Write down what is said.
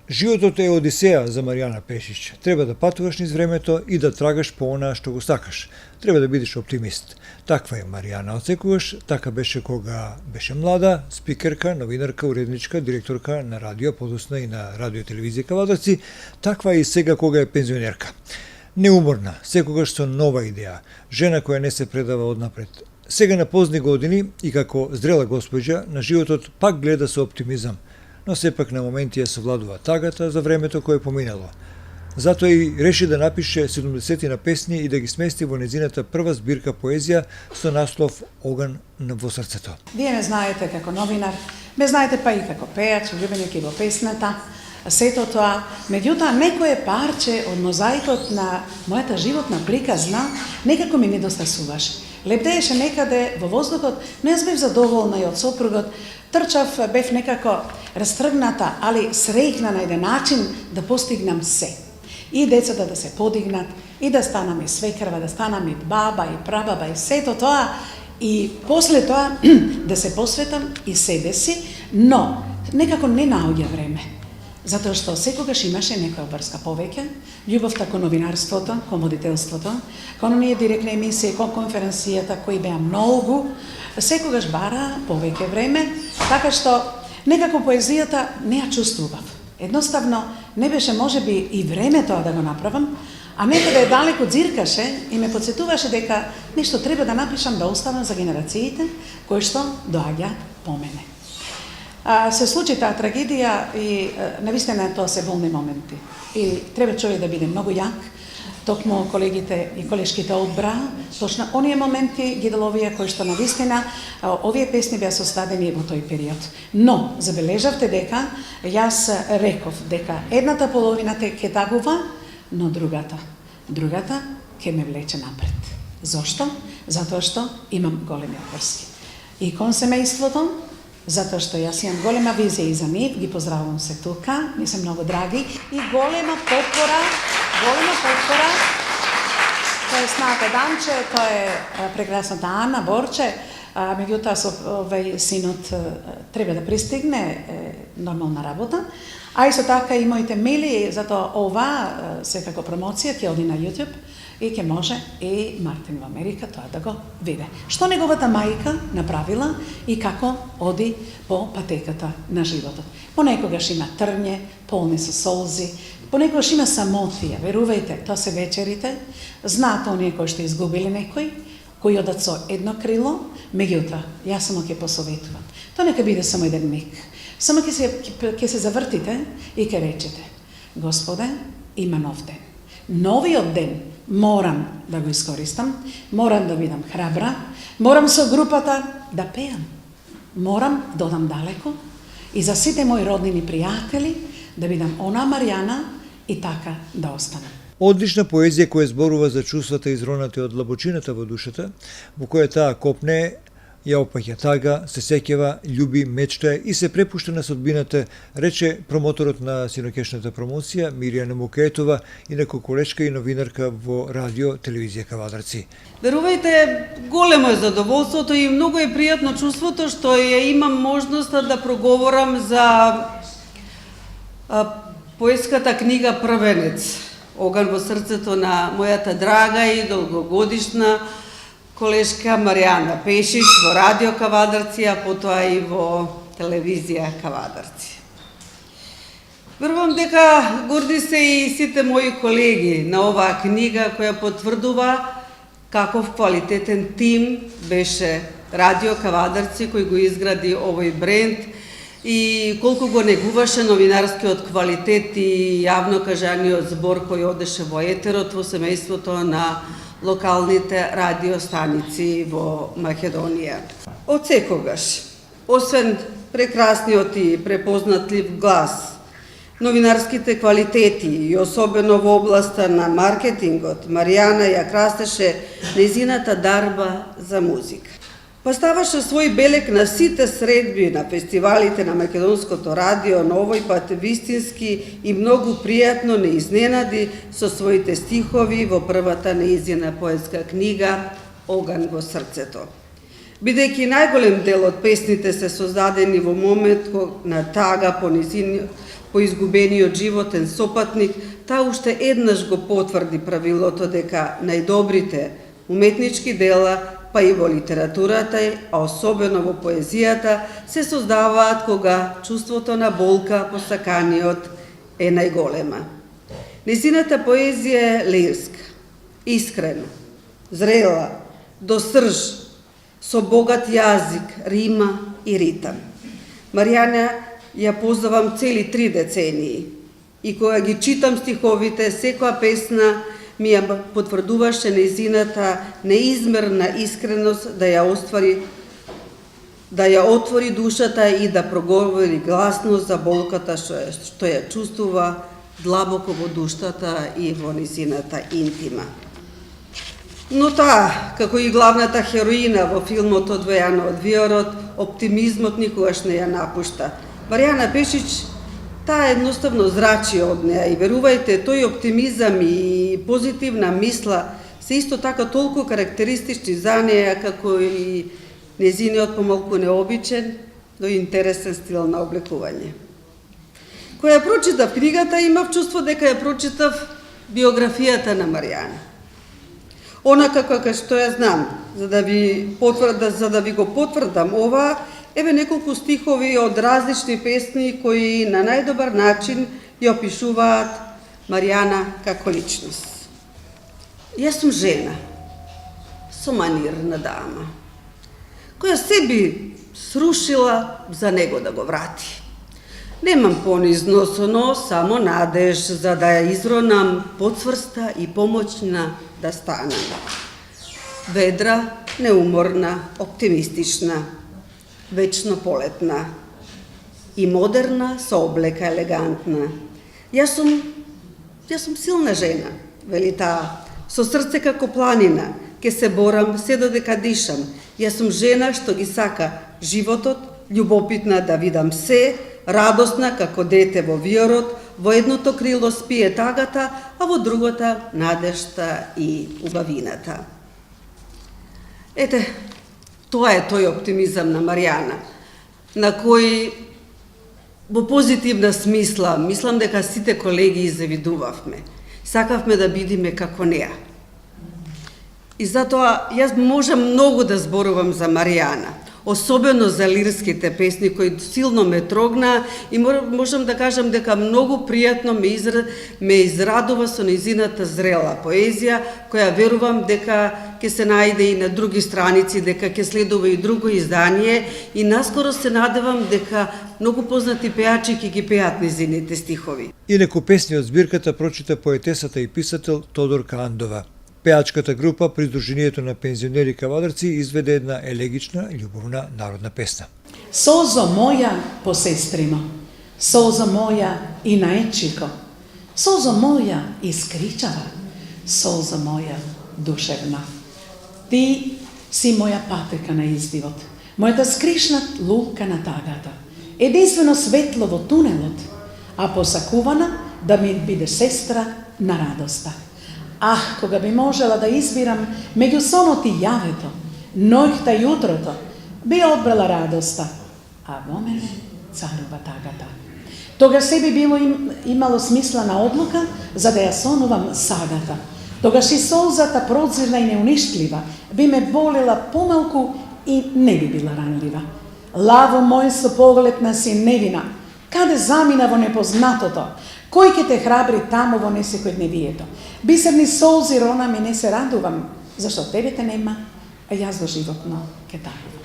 Животот е одисеја за Маријана Пешич. Треба да патуваш низ времето и да трагаш по она што го сакаш. Треба да бидеш оптимист. Таква е Маријана одсекогаш, така беше кога беше млада, спикерка, новинарка, уредничка, директорка на радио, подосна и на радио и телевизија Кавадарци, таква е и сега кога е пензионерка. Неуморна, секогаш со нова идеја, жена која не се предава однапред. Сега на позни години и како зрела госпоѓа на животот пак гледа со оптимизам, но сепак на моменти ја совладува тагата за времето кое поминало. Затоа и реши да напише 70 на песни и да ги смести во незината прва збирка поезија со наслов Оган во срцето. Вие ме знаете како новинар, ме знаете па и како пејач, љубеник и во песната, сето тоа, меѓутоа некое парче од мозаикот на мојата животна приказна некако ми недостасуваше. Лебдееше некаде во воздухот, но јас бев задоволна и од сопругот, трчав, бев некако растргната, али среќна на еден начин да постигнам се. И децата да се подигнат, и да станам и свекрва, да станам и баба, и прабаба, и сето тоа, и после тоа да се посветам и себе си, но некако не наоѓа време. Затоа што секогаш имаше некоја врска повеќе, љубовта кон новинарството, кон водителството, кон оние директни емисии, кон конференцијата кои беа многу, секогаш бара повеќе време, така што некако поезијата не ја чувствував. Едноставно не беше можеби и време тоа да го направам, а некаде далеко дзиркаше и ме подсетуваше дека нешто треба да напишам да оставам за генерациите кои што доаѓа по мене. Се случи таа трагедија и навистина тоа се болни моменти. И треба човек да биде многу јак, токму колегите и колешките одбра, точно оние моменти ги деловија кои што навистина овие песни беа составени во тој период. Но забележавте дека јас реков дека едната половина ќе тагува, но другата ќе ме влече напред. Зошто? Затоа што имам големи обврски. И кон семејството, затоа што јас имам голема визија и за нив, ги поздравувам се тука, ми се многу драги и голема потпора, тоа е сната Данче, тоа е прекрасната Ана Борче, меѓутоа со овој синот треба да пристигне нормална работа, а исто така и моите мили, затоа ова секако промоција ќе оди на YouTube и ќе може и Мартин во Америка тоа да го виде. Што неговата мајка направила и како оди по патеката на животот. Понекогаш има трње, полни со солзи, понекогаш има самотија, верувајте, тоа се вечерите, знаат оние кои што изгубили некој, кои одат со едно крило, меѓутоа, јас само ќе посоветувам. Тоа нека биде само еден миг. Само ќе се завртите и ќе речете: Господе, има нов ден. Новиот ден морам да го искористам, морам да бидам храбра, морам со групата да пеам, морам да одам далеко и за сите мои роднини пријатели да бидам она Маријана и така да останам. Одлична поезија која зборува за чувствата изронати од длабочината во душата, во која таа копне, ја опаќа тага, се сеќава, љуби, мечтае и се препушта на судбината, рече промоторот на синокешната промоција Мирјана Мукетова, инаку колешка и новинарка во радио телевизија Кавадарци. Верувајте, големо е задоволството и многу е пријатно чувството што ја имам можноста да проговорам за поетската книга Првенец, Оган во срцето на мојата драга и долгогодишна колешка Маријана Пешич во радио Кавадарци, а потоа и во телевизија Кавадарци. Верувам дека горди се и сите мои колеги на оваа книга која потврдува каков квалитетен тим беше радио Кавадарци кој го изгради овој бренд и колку го негуваше новинарскиот квалитет и јавно кажаниот збор кој одеше во етерот во семејството на локалните радиостаници во Македонија. Од секогаш, освен прекрасниот и препознатлив глас, новинарските квалитети и особено во областа на маркетингот, Маријана ја крастеше незината дарба за музика. Поставаше свој белек на сите средби на фестивалите на Македонското радио, но овој пат вистински и многу пријатно не изненади со своите стихови во првата неизина поетска книга Оган во срцето. Бидејќи најголем дел од песните се создадени во момент на тага по изгубениот животен сопатник, таа уште еднаш го потврди правилото дека најдобрите уметнички дела, па и во литературата, а особено во поезијата, се создаваат кога чувството на болка по саканиот е најголема. Незината поезија е лирска, искрена, зрела, до срж, со богат јазик, рима и ритам. Маријана ја познавам цели 3 децении и кога ги читам стиховите, секоја песна ми ја потврдуваше нејзината неизмерна искреност да ја отвори душата и да проговори гласно за болката што ја чувствува длабоко во душата и во нејзината интима. Но таа, како и главната хероина во филмот Одвојана од виорот, оптимизмот никогаш не ја напушта. Маријана Пешич, таа едноставно зрачи од неа и верувајте, тој оптимизам и позитивна мисла се исто така толку карактеристични за неа, како и незиниот помалку необичен, но интересен стил на облекување. Кога ја прочитав книгата, имав чувство дека ја прочитав биографијата на Маријана. Онака како што ја знам, за да ви го потврдам ова, еве неколку стихови од различни песни кои на најдобар начин ја опишуваат Маријана како личност. Јас сум жена, со манирна дама, која се би срушила за него да го врати. Немам понизно со нос, само надеж за да ја изронам, подсврста и помоćна да станам. Ведра, неуморна, оптимистична, вечно полетна и модерна, со облека елегантна. Јас сум силна жена, вели таа, со срце како планина, ке се борам се додека дишам. Јас сум жена што ги сака животот, љубопитна да видам се, радосна како дете во виорот, во едното крило спие тагата, а во другото надежта и убавината. Ете, тоа е тој оптимизам на Маријана, на кој во позитивна смисла, мислам дека сите колеги завидувавме. Сакавме да бидиме како неа. И затоа јас можам многу да зборувам за Маријана, особено за лирските песни кои силно ме трогна и можам да кажам дека многу пријатно ме израдува со нејзината зрела поезија, која верувам дека ќе се најде и на други страници, дека ќе следува и друго издание и наскоро се надевам дека многу познати пеачи ќе ги пеат нејзините стихови. И неку песни од збирката прочита поетесата и писател Тодорка Андова. Пеачката група при Сдруженијето на пензионери кавадарци изведе една елегична и љубовна народна песна. Созо моја по сестрима, созо моја и на ечико, созо моја искричава, созо моја душевна. Ти си моја патека на издивот, мојата скришна лука на тагата, единствено светло во тунелот, а посакувана да ми биде сестра на радоста. Ах, кога би можела да избирам меѓу сонот и јавето, ноќта и утрото, би одбрала радоста, а во мене царува тагата. Тогаш се би било имало смислена одлука за да ја сонувам сагата. Тогаш и солзата прозирна и неуништлива би ме болела помалку и не би била ранлива. Лаво мој со поглед на синевина, каде замина во непознатото, кој ќе те храбри таму во несекојдневието? Бисерни солзи рона ми не се радувам, зашто тебе те нема, а јас доживотно ке тарувам.